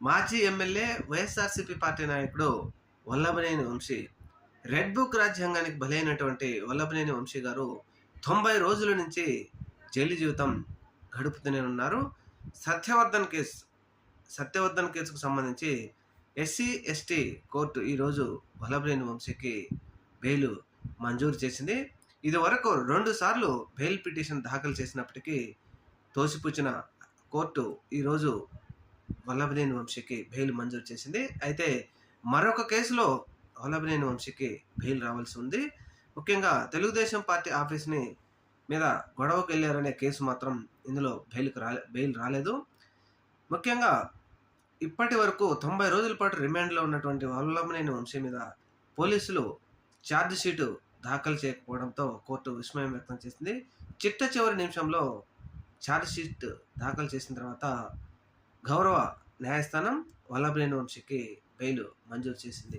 మాజీ MLA YSRCP party నాయకుడు Vallabhaneni Vamsi red book రాజ్యాంగానికి బలైనటువంటి వల్లభనేని వంశీ గారు 90 రోజుల నుంచి జైలు జీవితం గడుపుతూనే ఉన్నారు. సత్యవర్ధన్ కేసుకు సంబంధించి ఎస్సీ ఎస్టీ కోర్టు ఈరోజు వల్లభనేని వంశీకి బెయిల్ మంజూరు చేసింది. ఇది వరకు 2 సార్లు బెయిల్ పిటిషన్ దాఖలు చేసినప్పటికీ తోసిపుచ్చిన కోర్టు ఈరోజు వల్లభనేని వంశీకి బెయిల్ మంజూరు చేసింది. అయితే మరొక కేసులో వల్లభనేని వంశీకి బెయిల్ రావాల్సి ఉంది. ముఖ్యంగా తెలుగుదేశం పార్టీ ఆఫీస్ని మీద గొడవకు వెళ్ళారనే కేసు మాత్రం ఇందులో బెయిల్ రాలేదు. ముఖ్యంగా ఇప్పటి వరకు 90 రోజుల పాటు రిమాండ్లో ఉన్నటువంటి వల్లభనేని వంశీ మీద పోలీసులు ఛార్జ్ షీటు దాఖలు చేయకపోవడంతో కోర్టు విస్మయం వ్యక్తం చేసింది. చిట్ట చివరి నిమిషంలో ఛార్జ్ షీట్ దాఖలు చేసిన తర్వాత గౌరవ న్యాయస్థానం వల్లభనేని వంశీకి బెయిల్ మంజూరు చేసింది.